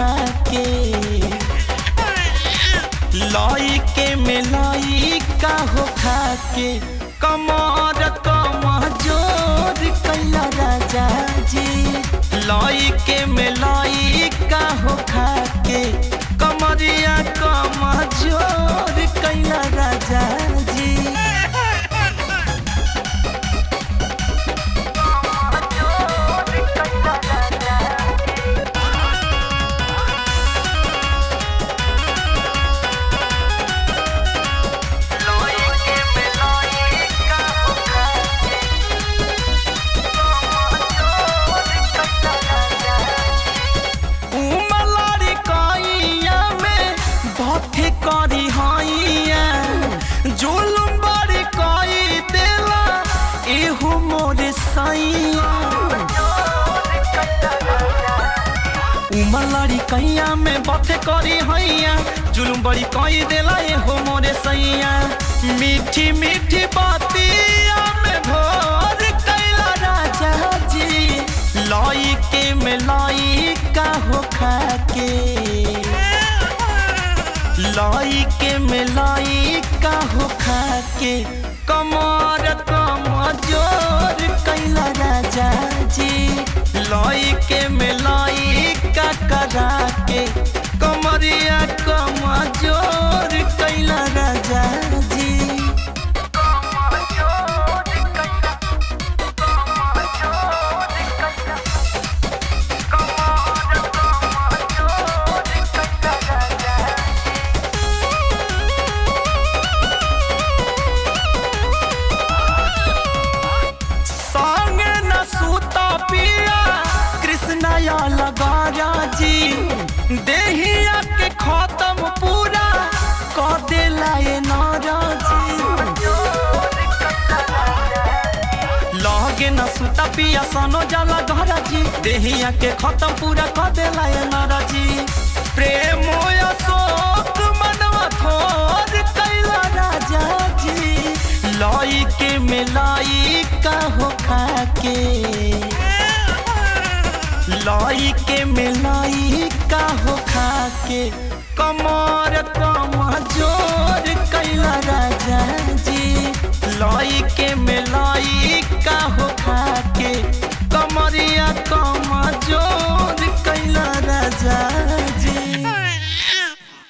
खा के लाई के मिलाई का हो खा के कमर कमजोर कैला राजा जी लाई के मिलाई का हो खा के कमरिया कमजोर कैला राजा जी करी हाइया जुलुम बड़ी कई देला एहू मोरे साइया उमलड़ी कैया में बथे करी हैया जुलुम बड़ी कई देला एहू मोरे सैया मीठी मीठी बातिया में भोर कैला राजा जी लाई के मिलाई का हो खा के लाई के मिलाई का हो खा के कमर कमजोर कैला राजा जी लाई के मिलाई का करा के कमरिया कमजोर कैला राजा जी लगा जी देहिया के खत्म पूरा कर देला ये नाराजी लगे न सुता पिया सनो जाला घर जी देहिया के खत्म पूरा कर देला ये नाराजी प्रेम अशोक मनवा थोर कैला राजा जी लाई के मिलाई का हो खा के लाई के मिलाई का हो खा के कमर कमजोर कैला राजा जी लाई के मिलाई